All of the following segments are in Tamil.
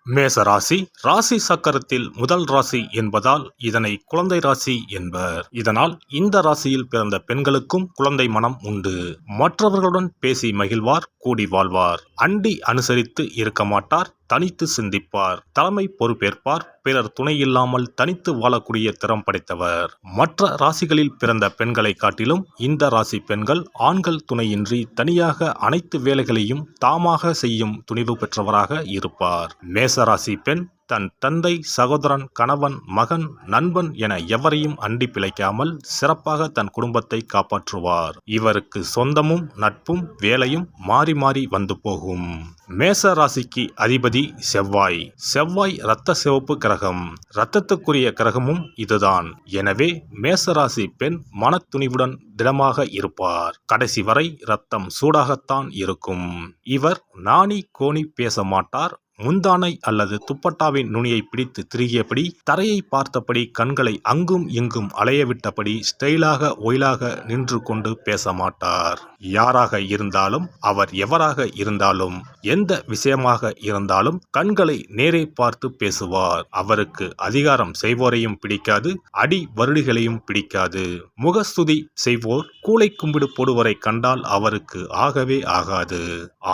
மேச ராசி ராசி சக்கரத்தில் முதல் ராசி என்பதால் இதனை குழந்தை ராசி என்பர். இதனால் இந்த ராசியில் பிறந்த பெண்களுக்கும் குழந்தை மனம் உண்டு. மற்றவர்களுடன் பேசி மகிழ்வார், கூடி வாழ்வார். அண்டி அனுசரித்து இருக்க மாட்டார், தனித்து சிந்திப்பார். தலைமை பொறுப்பேற்பார். பிறர் துணை இல்லாமல் தனித்து வாழக்கூடிய திறம் படைத்தவர். மற்ற ராசிகளில் பிறந்த பெண்களை காட்டிலும் இந்த ராசி பெண்கள் ஆண்கள் துணையின்றி தனியாக அனைத்து வேலைகளையும் தாமாக செய்யும் துணிவு பெற்றவராக இருப்பார். மேசராசி பெண் தன் தந்தை, சகோதரன், கணவன், மகன், நண்பன் என எவரையும் அண்டி பிழைக்காமல் சிறப்பாக தன் குடும்பத்தை காப்பாற்றுவார். இவருக்கு சொந்தமும் நட்பும் வேலையும் மாறி மாறி வந்து போகும். மேச ராசிக்கு அதிபதி செவ்வாய். செவ்வாய் இரத்த சிவப்பு கிரகம். இரத்தத்துக்குரிய கிரகமும் இதுதான். எனவே மேசராசி பெண் மனத்துணிவுடன் திடமாக இருப்பார். கடைசி வரை இரத்தம் சூடாகத்தான் இருக்கும். இவர் நாணி கோணி பேச மாட்டார். முந்தானை அல்லது துப்பட்டாவின் நுனியை பிடித்து திரிகியபடி, தரையை பார்த்தபடி, கண்களை அங்கும் இங்கும் அலையவிட்டபடி ஸ்டைலாக ஒயிலாக நின்று கொண்டு பேச மாட்டார். யாராக இருந்தாலும், அவர் எவராக இருந்தாலும், எந்த விஷயமாக இருந்தாலும் கண்களை நேரே பார்த்து பேசுவார். அவருக்கு அதிகாரம் செய்வோரையும் பிடிக்காது, அடி வருடிகளையும் பிடிக்காது. முகஸ்துதி செய்வோர், கூளை கும்பிடு போடுவரை கண்டால் அவருக்கு ஆகவே ஆகாது.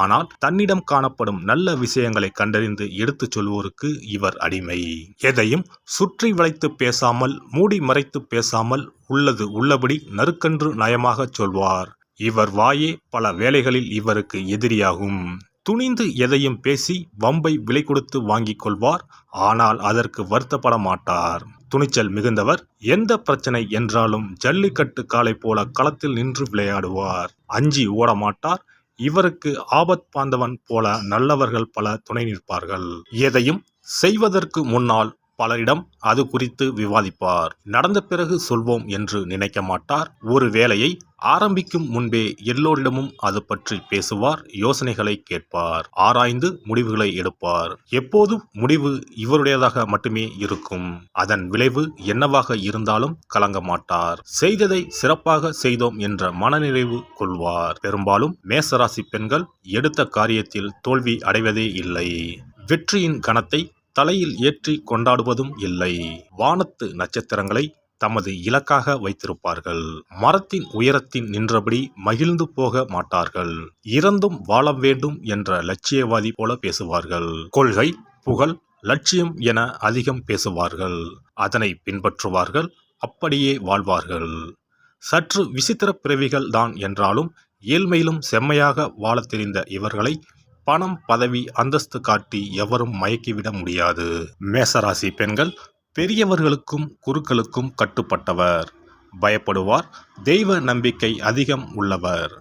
ஆனால் தன்னிடம் காணப்படும் நல்ல விஷயங்களை கண்டறிந்து எடுத்துச் சொல்வோருக்கு இவர் அடிமை. எதையும் சுற்றி வளைத்து பேசாமல், மூடி மறைத்து பேசாமல், உள்ளது உள்ளபடி நறுக்கன்று நயமாக சொல்வார். இவர் வாயே பல வேளைகளில் இவருக்கு எதிரியாகும். துணிந்து எதையும் பேசி வம்பை விலை கொடுத்து வாங்கிக் கொள்வார். ஆனால் அதற்கு வருத்தப்பட மாட்டார். துணிச்சல் மிகுந்தவர். எந்த பிரச்சனை என்றாலும் ஜல்லிக்கட்டு காளை போல களத்தில் நின்று விளையாடுவார். அஞ்சி ஓடமாட்டார். இவருக்கு ஆபத் பாந்தவன் போல நல்லவர்கள் பல துணை நிற்பார்கள். எதையும் செய்வதற்கு முன்னால் பலரிடம் அது குறித்து விவாதிப்பார். நடந்த பிறகு சொல்வோம் என்று நினைக்க மாட்டார். ஒரு வேலையை ஆரம்பிக்கும் முன்பே எல்லோரிடமும் அது பற்றி பேசுவார். யோசனைகளை கேட்பார். ஆராய்ந்து முடிவுகளை எடுப்பார். எப்போதும் முடிவு இவருடையதாக மட்டுமே இருக்கும். அதன் விளைவு என்னவாக இருந்தாலும் கலங்க மாட்டார். செய்ததை சிறப்பாக செய்தோம் என்ற மனநிறைவு கொள்வார். பெரும்பாலும் மேசராசி பெண்கள் எடுத்த காரியத்தில் தோல்வி அடைவதே இல்லை. வெற்றியின் கணத்தை தலையில் ஏற்றி கொண்டாடுவதும் இல்லை. வானத்து நட்சத்திரங்களை தமது இலக்காக வைத்திருப்பார்கள். மரத்தின் உயரத்தின் நின்றபடி மகிழ்ந்து போக மாட்டார்கள். இறந்தும் வாழ வேண்டும் என்ற லட்சியவாதி போல பேசுவார்கள். கொள்கை, புகழ், லட்சியம் என அதிகம் பேசுவார்கள். அதனை பின்பற்றுவார்கள். அப்படியே வாழ்வார்கள். சற்று விசித்திர பிறவிகள் தான் என்றாலும் ஏழ்மையிலும் செம்மையாக வாழத் தெரிந்த இவர்களை பணம், பதவி, அந்தஸ்து காட்டி எவரும் மயக்கிவிட முடியாது. மேசராசி பெண்கள் பெரியவர்களுக்கும் குருக்களுக்கும் கட்டுப்பட்டவர். பயப்படுவார். தெய்வ நம்பிக்கை அதிகம் உள்ளவர்.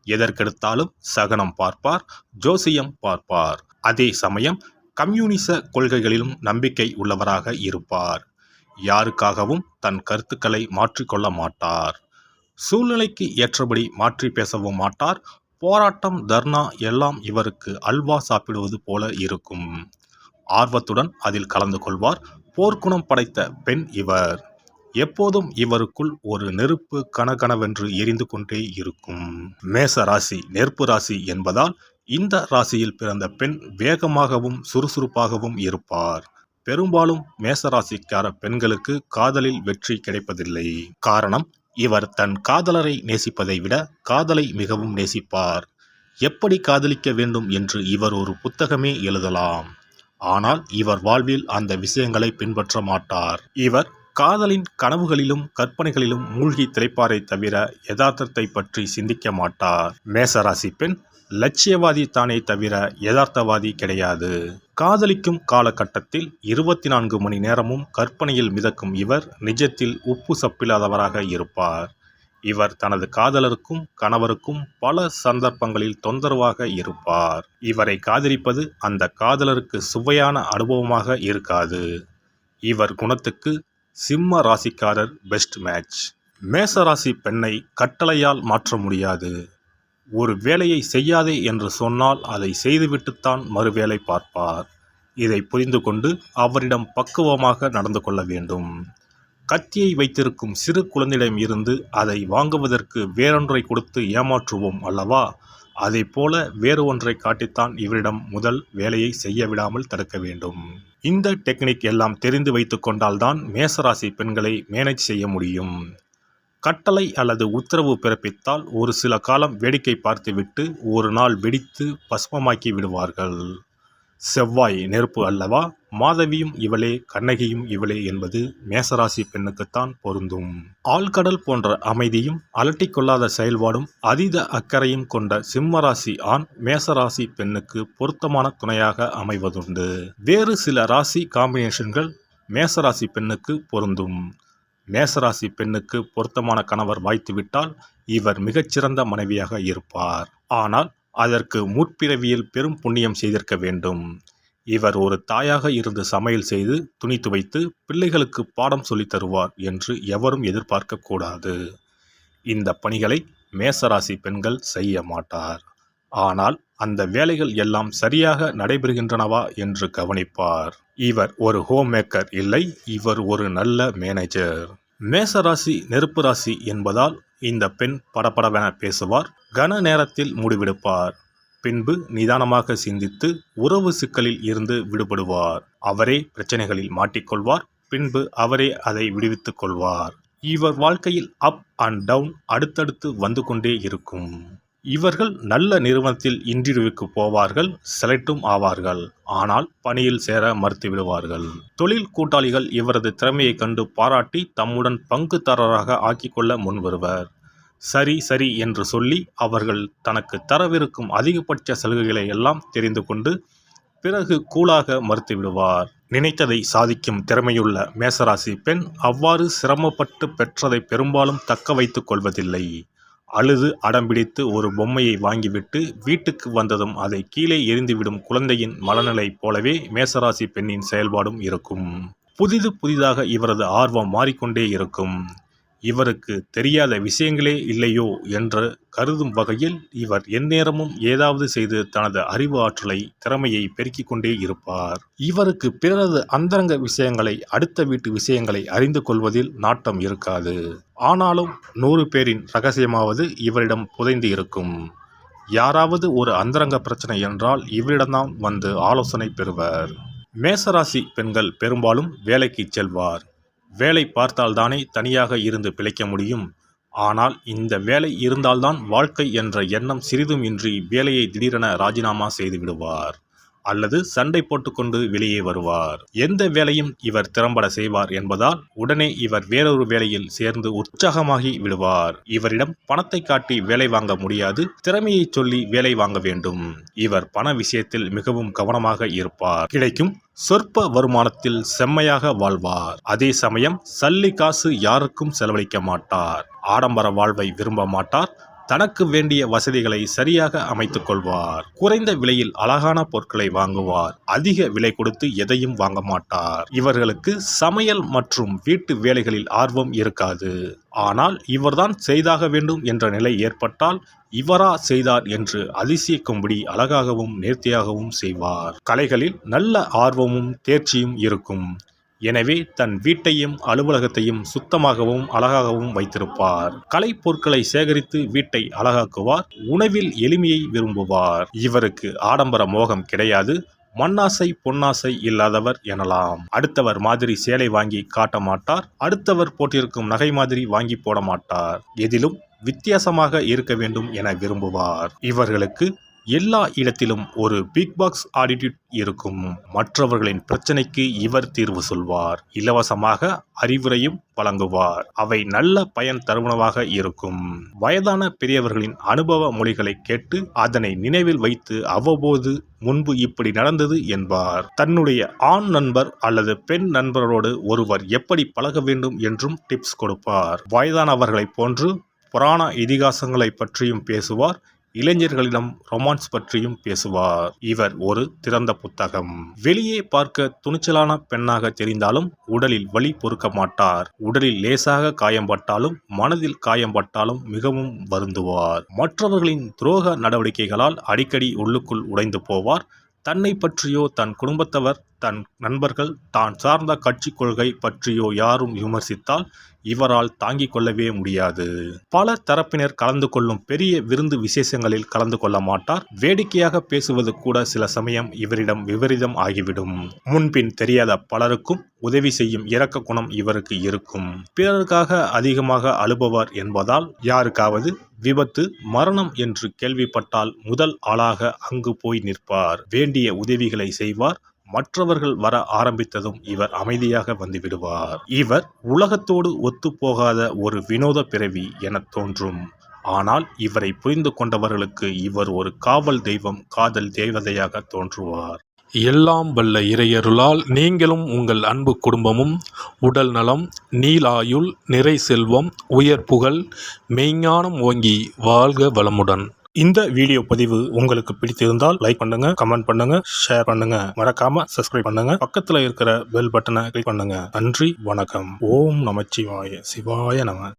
எதற்கெடுத்தாலும் சகனம் பார்ப்பார், ஜோசியம் பார்ப்பார். அதே சமயம் கம்யூனிச கொள்கைகளிலும் நம்பிக்கை உள்ளவராக இருப்பார். யாருக்காகவும் தன் கருத்துக்களை மாற்றிக்கொள்ள மாட்டார். சூழ்நிலைக்கு ஏற்றபடி மாற்றி பேசவும் மாட்டார். போராட்டம், தர்ணா எல்லாம் இவருக்கு அல்வா சாப்பிடுவது போல இருக்கும். ஆர்வத்துடன் அதில் கலந்து கொள்வார். போர்க்குணம் படைத்த பெண் இவர். எப்போதும் இவருக்குள் ஒரு நெருப்பு கனகனவென்று எரிந்து கொண்டே இருக்கும். மேச ராசி நெருப்பு ராசி என்பதால் இந்த ராசியில் பிறந்த பெண் வேகமாகவும் சுறுசுறுப்பாகவும் இருப்பார். பெரும்பாலும் மேசராசிக்கார பெண்களுக்கு காதலில் வெற்றி கிடைப்பதில்லை. காரணம், இவர் தன் காதலரை நேசிப்பதை விட காதலை மிகவும் நேசிப்பார். எப்படி காதலிக்க வேண்டும் என்று இவர் ஒரு புத்தகமே எழுதலாம். ஆனால் இவர் வாழ்வில் அந்த விஷயங்களை பின்பற்ற மாட்டார். இவர் காதலின் கனவுகளிலும் கற்பனைகளிலும் மூழ்கி திளைப்பாரை தவிர யதார்த்தத்தை பற்றி சிந்திக்க மாட்டார். மேசராசி பெண் லட்சியவாதி தானே தவிர யதார்த்தவாதி கிடையாது. காதலிக்கும் காலகட்டத்தில் 24 மணி நேரமும் கற்பனையில் மிதக்கும் இவர் நிஜத்தில் உப்பு சப்பில்லாதவராக இருப்பார். இவர் தனது காதலருக்கும் கணவருக்கும் பல சந்தர்ப்பங்களில் தொந்தரவாக இருப்பார். இவரை காதலிப்பது அந்த காதலருக்கு சுவையான அனுபவமாக இருக்காது. இவர் குணத்துக்கு சிம்ம ராசிக்காரர் பெஸ்ட் மேட்ச். மேசராசி பெண்ணை கட்டளையால் மாற்ற முடியாது. ஒரு வேலையை செய்யாதே என்று சொன்னால் அதை செய்துவிட்டுத்தான் மறுவேளை பார்ப்பார். இதை புரிந்து கொண்டு அவரிடம் பக்குவமாக நடந்து கொள்ள வேண்டும். கத்தியை வைத்திருக்கும் சிறு குழந்தையிடம் இருந்து அதை வாங்குவதற்கு வேறொன்றை கொடுத்து ஏமாற்றுவோம் அல்லவா? அதைப்போல வேறு ஒன்றை காட்டித்தான் இவரிடம் முதல் வேலையை செய்ய விடாமல் தடுக்க வேண்டும். இந்த டெக்னிக் எல்லாம் தெரிந்து வைத்து கொண்டால்தான் மேசராசி பெண்களை மேனேஜ் செய்ய முடியும். கட்டளை அல்லது உத்தரவு பிறப்பித்தால் ஒரு சில காலம் வேடிக்கை பார்த்துவிட்டு ஒரு நாள் வெடித்து பஸ்மமாக்கி விடுவார்கள். செவ்வாய் நெருப்பு அல்லவா, மாதவியும் இவளே கண்ணகியும் இவளே என்பது மேசராசி பெண்ணுக்குத்தான் பொருந்தும். ஆழ்கடல் போன்ற அமைதியும் அலட்டிக்கொள்ளாத செயல்பாடும் அதீத அக்கறையும் கொண்ட சிம்மராசி ஆண் மேசராசி பெண்ணுக்கு பொருத்தமான துணையாக அமைவதுண்டு. வேறு சில ராசி காம்பினேஷன்கள் மேசராசி பெண்ணுக்கு பொருந்தும். மேசராசி பெண்ணுக்கு பொருத்தமான கணவர் வாய்த்துவிட்டால் இவர் மிகச்சிறந்த மனைவியாக இருப்பார். ஆனால் அதற்கு முற்பிறவியில் பெரும் புண்ணியம் செய்திருக்க வேண்டும். இவர் ஒரு தாயாக இருந்து சமையல் செய்து துணி துவைத்து பிள்ளைகளுக்கு பாடம் சொல்லித் தருவார் என்று எவரும் எதிர்பார்க்க கூடாது. இந்த பணிகளை மேசராசி பெண்கள் செய்ய மாட்டார். ஆனால் அந்த வேலைகள் எல்லாம் சரியாக நடைபெறுகின்றனவா என்று கவனிப்பார். இவர் ஒரு ஹோம் மேக்கர் இல்லை, இவர் ஒரு நல்ல மேனேஜர். மேசராசி நெருப்பு ராசி என்பதால் இந்த பெண் படபடவென பேசுவார், கன நேரத்தில் முடிவெடுப்பார். பின்பு நிதானமாக சிந்தித்து உறவு சிக்கலில் இருந்து விடுபடுவார். அவரே பிரச்சனைகளில் மாட்டிக்கொள்வார். பின்பு அவரே அதை விடுவித்துக் கொள்வார். இவர் வாழ்க்கையில் அப் அண்ட் டவுன் அடுத்தடுத்து வந்து கொண்டே இருக்கும். இவர்கள் நல்ல நிறுவனத்தில் இன்டர்வியூக்கு போவார்கள், செலக்டும் ஆவார்கள். ஆனால் பணியில் சேர மறுத்துவிடுவார்கள். தொழில் கூட்டாளிகள் இவரது திறமையை கண்டு பாராட்டி தம்முடன் பங்குதாரராக ஆக்கிக்கொள்ள முன்வருவர். சரி சரி என்று சொல்லி அவர்கள் தனக்கு தரவிருக்கும் அதிகபட்ச சலுகைகளை எல்லாம் தெரிந்து கொண்டு பிறகு கூலாக மறுத்துவிடுவார். நினைத்ததை சாதிக்கும் திறமையுள்ள மேசராசி பெண் அவ்வாறு சிரமப்பட்டு பெற்றதை பெரும்பாலும் தக்க வைத்துக் கொள்வதில்லை. அழுது அடம்பிடித்து ஒரு பொம்மையை வாங்கிவிட்டு வீட்டுக்கு வந்ததும் அதை கீழே எறிந்துவிடும் குழந்தையின் மனநிலை போலவே மேசராசி பெண்ணின் செயல்பாடும் இருக்கும். புதிதாக இவரது ஆர்வம் மாறிக்கொண்டே இருக்கும். இவருக்கு தெரியாத விஷயங்களே இல்லையோ என்று கருதும் வகையில் இவர் எந்நேரமும் ஏதாவது செய்து தனது அறிவு ஆற்றலை திறமையை பெருக்கிக் கொண்டே இருப்பார். இவருக்கு பிறரது அந்தரங்க விஷயங்களை, அடுத்த வீட்டு விஷயங்களை அறிந்து கொள்வதில் நாட்டம் இருக்காது. ஆனாலும் 100 பேரின் ரகசியமாவது இவரிடம் புதைந்து இருக்கும். யாராவது ஒரு அந்தரங்க பிரச்சனை என்றால் இவரிடம்தான் வந்து ஆலோசனை பெறுவர். மேசராசி பெண்கள் பெரும்பாலும் வேலைக்கு செல்வார். வேலை பார்த்தால்தானே தனியாக இருந்து பிழைக்க முடியும். ஆனால் இந்த வேலை இருந்தால்தான் வாழ்க்கை என்ற எண்ணம் சிறிதும் இன்றி வேலையை திடீரென ராஜினாமா செய்து விடுவார். அல்லது சண்டை போட்டுக்கொண்டு வெளியே வருவார். எந்த வேலையும் இவர் திறம்பட செய்வார் என்பதால் உடனே இவர் வேறொரு வேலையில் சேர்ந்து உற்சாகமாகி விடுவார். இவரிடம் பணத்தை காட்டி வேலை வாங்க முடியாது, திறமையை சொல்லி வேலை வாங்க வேண்டும். இவர் பண விஷயத்தில் மிகவும் கவனமாக இருப்பார். கிடைக்கும் சொற்ப வருமானத்தில் செம்மையாக வாழ்வார். அதே சமயம் சல்லி காசு யாருக்கும் செலவழிக்க மாட்டார். ஆடம்பர வாழ்வை விரும்ப மாட்டார். தனக்கு வேண்டிய வசதிகளை சரியாக அமைத்துக் கொள்வார். குறைந்த விலையில் அழகான பொருட்களை வாங்குவார். அதிக விலை கொடுத்து எதையும் வாங்க மாட்டார். இவர்களுக்கு சமையல் மற்றும் வீட்டு வேலைகளில் ஆர்வம் இருக்காது. ஆனால் இவர்தான் செய்தாக வேண்டும் என்ற நிலை ஏற்பட்டால் இவரா செய்தார் என்று அதிசயிக்கும்படி அழகாகவும் நேர்த்தியாகவும் செய்வார். கலைகளில் நல்ல ஆர்வமும் தேர்ச்சியும் இருக்கும். எனவே தன் வீட்டையும் அலுவலகத்தையும் சுத்தமாகவும் அழகாகவும் வைத்திருப்பார். கலைப்பொருட்களை சேகரித்து வீட்டை அழகாக்குவார். உணவில் எளிமையை விரும்புவார். இவருக்கு ஆடம்பர மோகம் கிடையாது. மண்ணாசை பொன்னாசை இல்லாதவர் எனலாம். அடுத்தவர் மாதிரி சேலை வாங்கி காட்ட மாட்டார். அடுத்தவர் போட்டிருக்கும் நகை மாதிரி வாங்கி போட மாட்டார். எதிலும் வித்தியாசமாக இருக்க வேண்டும் என விரும்புவார். இவர்களுக்கு எல்லா இடத்திலும் ஒரு பிக் பாக்ஸ் ஆட்டிடியூட் இருக்கும். மற்றவர்களின் பிரச்சனைக்கு இவர் தீர்வு சொல்வார். இலவசமாக அறிவுரையும் வழங்குவார். அவை நல்ல பயன் தருவனவாக இருக்கும். வயதான பெரியவர்களின் அனுபவ மொழிகளை கேட்டு அதனை நினைவில் வைத்து அவ்வப்போது முன்பு இப்படி நடந்தது என்பார். தன்னுடைய ஆண் நண்பர் அல்லது பெண் நண்பரோடு ஒருவர் எப்படி பழக வேண்டும் என்றும் டிப்ஸ் கொடுப்பார். வயதானவர்களைப் போன்று புராண இதிகாசங்களை பற்றியும் பேசுவார். இளைஞர்களிடம் ரொமான்ஸ் பற்றியும் பேசுவார். இவர் ஒரு திறந்த புத்தகம். வெளியே பார்க்க துணிச்சலான பெண்ணாக தெரிந்தாலும் உடலில் வலி பொறுக்க மாட்டார். உடலில் லேசாக காயம்பட்டாலும் மனதில் காயம்பட்டாலும் மிகவும் வருந்துவார். மற்றவர்களின் துரோக நடவடிக்கைகளால் அடிக்கடி உள்ளுக்குள் உடைந்து போவார். தன்னை பற்றியோ தன் குடும்பத்தவர், தன் நண்பர்கள், தான் சார்ந்த கட்சி கொள்கை பற்றியோ யாரும் விமர்சித்தால் இவரால் தாங்கிக் கொள்ளவே முடியாது. பல தரப்பினர் கலந்து கொள்ளும் பெரிய விருந்து விசேஷங்களில் கலந்து கொள்ள மாட்டார். வேடிக்கையாக பேசுவது கூட சில சமயம் இவரிடம் விபரீதம் ஆகிவிடும். முன்பின் தெரியாத பலருக்கும் உதவி செய்யும் இரக்க குணம் இவருக்கு இருக்கும். பிறருக்காக அதிகமாக அழுபவர் என்பதால் யாருக்காவது விபத்து, மரணம் என்று கேள்விப்பட்டால் முதல் ஆளாக அங்கு போய் நிற்பார். வேண்டிய உதவிகளை செய்வார். மற்றவர்கள் வர ஆரம்பித்ததும் இவர் அமைதியாக வந்துவிடுவார். இவர் உலகத்தோடு ஒத்துப்போகாத ஒரு வினோத பிறவி என தோன்றும். ஆனால் இவரை புரிந்து கொண்டவர்களுக்கு இவர் ஒரு காவல் தெய்வம், காதல் தேவதையாக தோன்றுவார். எல்லாம் வல்ல இறையருளால் நீங்களும் உங்கள் அன்பு குடும்பமும் உடல் நலம், நீளாயுள், நிறை செல்வம், உயர் புகழ், மெய்ஞானம் ஓங்கி வாழ்க வளமுடன். இந்த வீடியோ பதிவு உங்களுக்கு பிடித்திருந்தால் லைக் பண்ணுங்க, கமெண்ட் பண்ணுங்க, ஷேர் பண்ணுங்க, மறக்காம சப்ஸ்கிரைப் பண்ணுங்க, பக்கத்துல இருக்கிற பெல் பட்டனை கிளிக் பண்ணுங்க. நன்றி, வணக்கம். ஓம் நமச்சிவாய. சிவாய நம.